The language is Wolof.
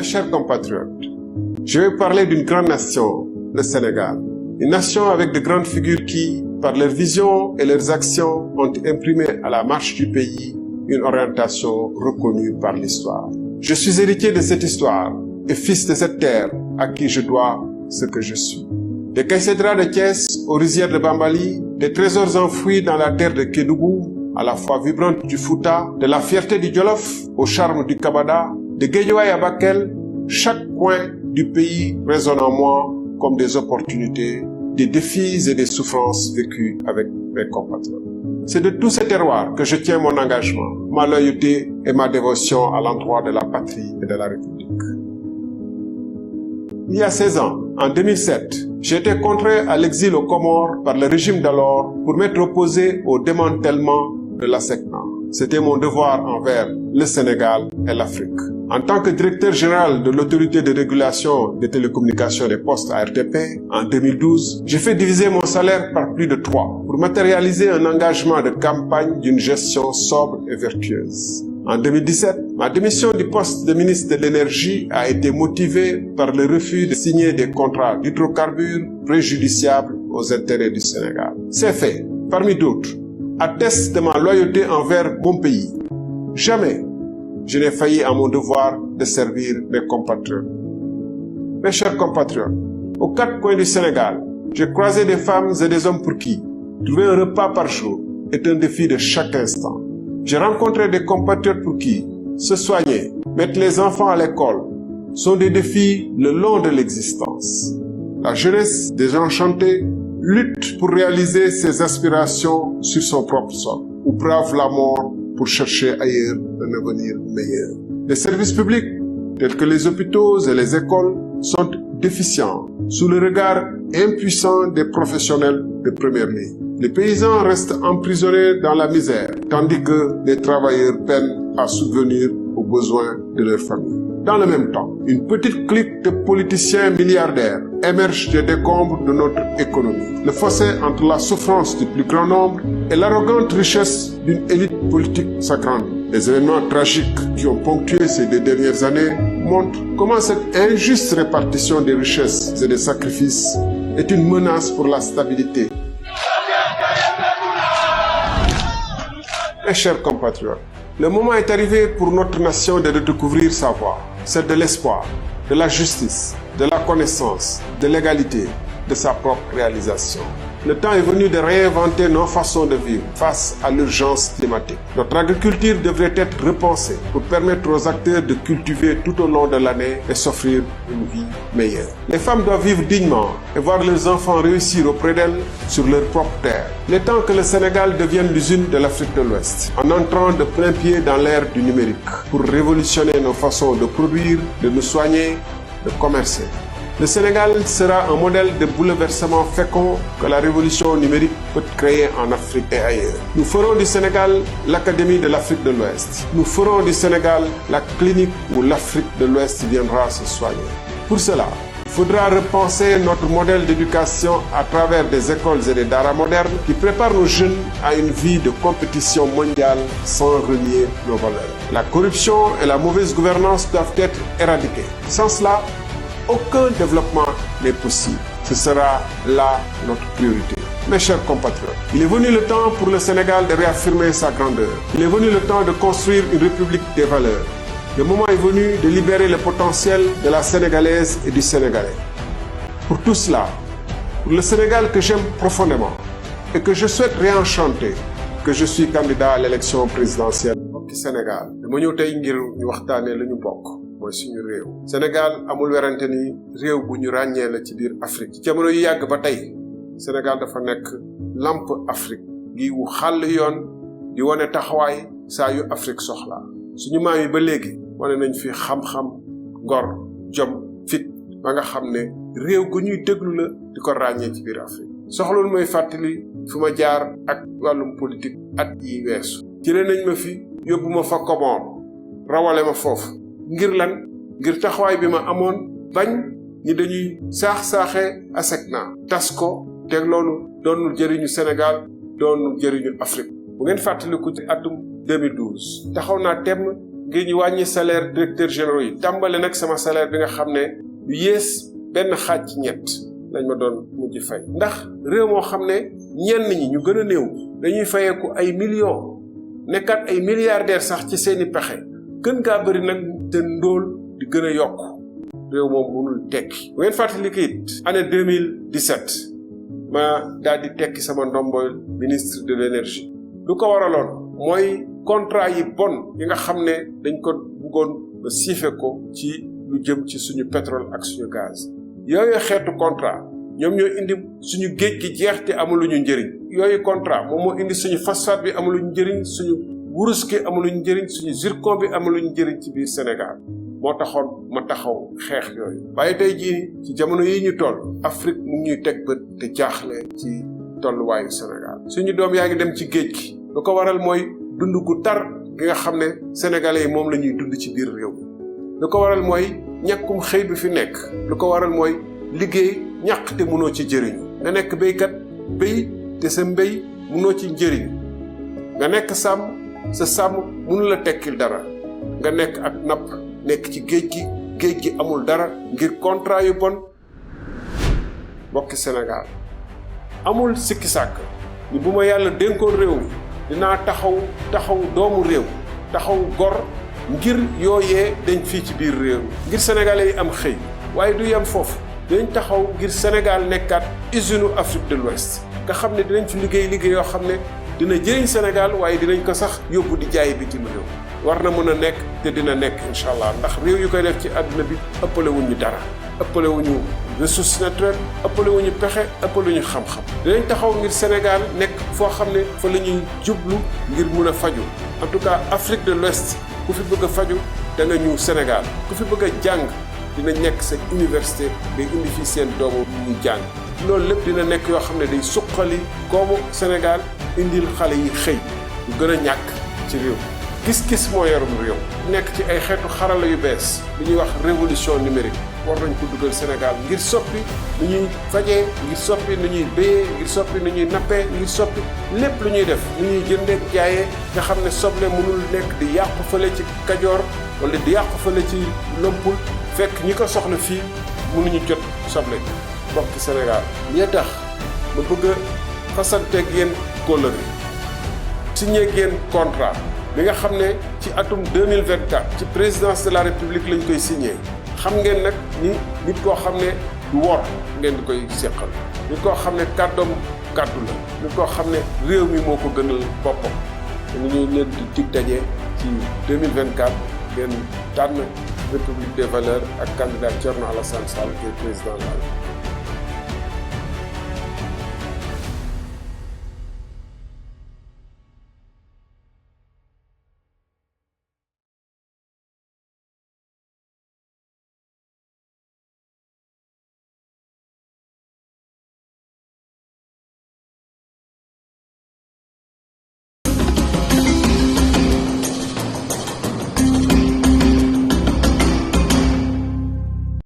chers compatriotes, je vais parler d'une grande nation, le Sénégal. Une nation avec de grandes figures qui, par leur vision et leurs actions, ont imprimé à la marche du pays une orientation reconnue par l'histoire. Je suis héritier de cette histoire et fils de cette terre à qui je dois ce que je suis. Des caïcédras de Thiès aux rizières de Bambali, des trésors enfouis dans la terre de Kédougou, à la fois vibrante du Fouta, de la fierté du Jolof au charme du Kabada, de Guédiawaye à Bakel, chaque coin du pays résonne en moi comme des opportunités, des défis et des souffrances vécues avec mes compatriotes. C'est de tous ces terroirs que je tiens mon engagement, ma loyauté et ma dévotion à l'endroit de la patrie et de la République. Il y a 16 ans, en 2007, j'ai été contraint à l'exil aux Comores par le régime d'alors pour m'être opposé au démantèlement de la SECNA. C'était mon devoir envers le Sénégal et l'Afrique. En tant que directeur général de l'autorité de régulation des télécommunications et des postes ARTP, en 2012, j'ai fait diviser mon salaire par plus de 3 pour matérialiser un engagement de campagne d'une gestion sobre et vertueuse. En 2017, ma démission du poste de ministre de l'Énergie a été motivée par le refus de signer des contrats d'hydrocarbures préjudiciables aux intérêts du Sénégal. Ces faits, parmi d'autres, attestent de ma loyauté envers mon pays. Jamais je n'ai failli à mon devoir de servir mes compatriotes. Mes chers compatriotes, aux 4 coins du Sénégal, j'ai croisé des femmes et des hommes pour qui trouver un repas par jour est un défi de chaque instant. J'ai rencontré des compatriotes pour qui se soigner, mettre les enfants à l'école sont des défis le long de l'existence. La jeunesse désenchantée lutte pour réaliser ses aspirations sur son propre sol ou brave la mort pour chercher ailleurs un avenir meilleur. Les services publics, tels que les hôpitaux et les écoles, sont déficients sous le regard impuissant des professionnels de première ligne. Les paysans restent emprisonnés dans la misère, tandis que les travailleurs peinent à subvenir aux besoins de leur famille. Dans le même temps, une petite clique de politiciens milliardaires émerge des décombres de notre économie. Le fossé entre la souffrance du plus grand nombre et l'arrogante richesse d'une élite politique s'agrandit. Les événements tragiques qui ont ponctué ces 2 dernières années montrent comment cette injuste répartition des richesses et des sacrifices est une menace pour la stabilité. Mes chers compatriotes, le moment est arrivé pour notre nation de redécouvrir sa voie, celle de l'espoir, de la justice, de la connaissance, de l'égalité, de sa propre réalisation. Le temps est venu de réinventer nos façons de vivre face à l'urgence climatique. Notre agriculture devrait être repensée pour permettre aux acteurs de cultiver tout au long de l'année et s'offrir une vie meilleure. Les femmes doivent vivre dignement et voir leurs enfants réussir auprès d'elles sur leur propre terre. Il est temps que le Sénégal devienne l'usine de l'Afrique de l'Ouest, en entrant de plein pied dans l'ère du numérique, pour révolutionner nos façons de produire, de nous soigner, de commercer. Le Sénégal sera un modèle de bouleversement fécond que la révolution numérique peut créer en Afrique et ailleurs. Nous ferons du Sénégal l'Académie de l'Afrique de l'Ouest. Nous ferons du Sénégal la clinique où l'Afrique de l'Ouest viendra se soigner. Pour cela, il faudra repenser notre modèle d'éducation à travers des écoles et des daras modernes qui préparent nos jeunes à une vie de compétition mondiale sans renier nos valeurs. La corruption et la mauvaise gouvernance doivent être éradiquées. Sans cela, aucun développement n'est possible. Ce sera là notre priorité. Mes chers compatriotes, il est venu le temps pour le Sénégal de réaffirmer sa grandeur. Il est venu le temps de construire une république des valeurs. Le moment est venu de libérer le potentiel de la Sénégalaise et du Sénégalais. Pour tout cela, pour le Sénégal que j'aime profondément et que je souhaite réenchanter, que je suis candidat à l'élection présidentielle du Sénégal. dama ñëw tey ngir ñu waxtaanee la ñu bokk. mooy suñu réew. Sénégal amul werante ni réew bu ñu ràññee la ci biir Afrique. ci jamono yu yàgg ba tey Sénégal dafa nekk lampe Afrique gi wu xàll yoon di wane taxawaay saa yu Afrique soxla. suñu maam yi ba léegi wane nañ fi xam-xam ngor jom fit ba nga xam ne réew gu ñuy déglu la di ko ràññee ci biir Afrique. soxloon mooy fàttali fu ma jaar ak wàllum politique at yi weesu. jëlee nañ ma fi yóbbu ma fa Comores rawale ma foofu. ngir lan ngir taxawaay bi ma amoon bañ ni dañuy saax-saaxee ASECNA tas ko te loolu doonul jëriñu Sénégal doonul jëriñu Afrique bu ngeen fàttaliku ci atum 2012 taxaw naa temm ngir ñu wàññi salaire directeur généraux yi tàmbale nag sama salaire bi nga xam ne lu yées benn xaaj ci ñett lañ ma doon mujj fay. ndax réew moo xam ne ñenn ñi ñu gën a néew dañuy fayeeku ay millions nekkat ay milliardaires sax ci seeni pexe gën gaa bëri nag te ndóol di gën a yokk réew moom mënul tekki. bu ngeen fàttali ko it année 2017 ma daal di tekki sama ndomboy ministre de l'énergie. lu ko waraloon mooy contrat yi bon yi nga xam ne dañ ko bëggoon ba siife ko ci lu jëm ci suñu pétrole ak suñu gaz. yooyu xeetu contrat ñoom ñoo indi suñu géej gi jeex te amuluñu njëriñ. yooyu contrat moom moo indi suñu phosphate bi amuluñu njëriñ, suñu wurus gi amuluñu njëriñ, suñu zircon bi amuluñu njëriñ ci biir Sénégal. moo taxoon ma taxaw xeex yooyu. waaye tey jii ci jamono yi ñu toll Afrique mu ñuy teg bët te jaaxle ci tolluwaayu Sénégal. suñu doom yaa ngi dem ci géej gi. lu ko waral mooy dund gu tar gi nga xam ne sénégalais yi moom la ñuy dund ci biir réew mi. lu ko waral mooy ñàkkum xëy bi fi nekk. lu ko waral mooy liggéey ñàq te mënoo ci jëriñu. nga nekk béykat béy te sa mbéy mënoo ci njëriñ. nga nekk sàmm sa sàmm mënu la tekkil dara. nga nekk ak napp nekk ci géej gi amul dara ngir contrat yu bon. mbokki Sénégal amul sikki sàkk ni bu ma yàlla dénkoon réew mi dinaa taxaw doomu réew taxaw gor ngir yooyee dañ fii ci biir réew ngir sénégalais yi am xëy. waaye du yem foofu dañ taxaw ngir Sénégal nekkaat usine Afrique de l'Ouest nga xam ne dinañ fi liggéey yoo xam ne dina jëriñ Sénégal waaye dinañ ko sax yóbbu di jaay bitim réew. war na mën a nekk te dina nekk incha allah ndax réew yu koy def ci àdduna bi ëppale wuñu dara ëppale wuñu ressources naturelles ëppale wuñu pexe ëppale wuñu xam-xam. dinañ taxaw ngir Sénégal nekk foo xam ne fa la ñuy jublu ngir mun a faju. en tout cas Afrique de l'Ouest ku fi bëgg a faju da nga ñëw Sénégal ku fi bëgg a jàng dina nekk sa université day indi fii seen doomu ñuy jàng. loolu lépp dina nekk yoo xam ne day suqali koomu Sénégal indil xale yi xëy lu gën a ñàkk ci réew. gis-gis moo yorum réew nekk ci ay xeetu xarala yu bees li ñuy wax révolution numérique war nañ ko dugal Sénégal ngir soppi nu ñuy fajee ngir soppi nu ñuy béyee ngir soppi nu ñuy nappee ngir soppi lépp lu ñuy def nu ñuy jëndee jaayee nga xam ne soble mënul nekk di yàqu fële ci Kajoor wala di yàqu fële ci Lompul fekk ñi ko soxla fii mënuñu jot soble bokk ci Sénégal. ñee tax ma bëgg a fasanteeg yéen kóllëre signé ak yéen contrat bi nga xam ne ci atum 2024 ci présidence de la république lañ koy signé. xam ngeen nag ni nit koo xam ne du wor ngeen di koy seqal nit koo xam ne kàddoom kàddu la nit koo xam ne réew mi moo ko gënal boppam. ñu ñuy leen di dig daje ci 2024 ngeen tànn république des valeurs ak candidat Thierno Alassane Sall qui est président de la République.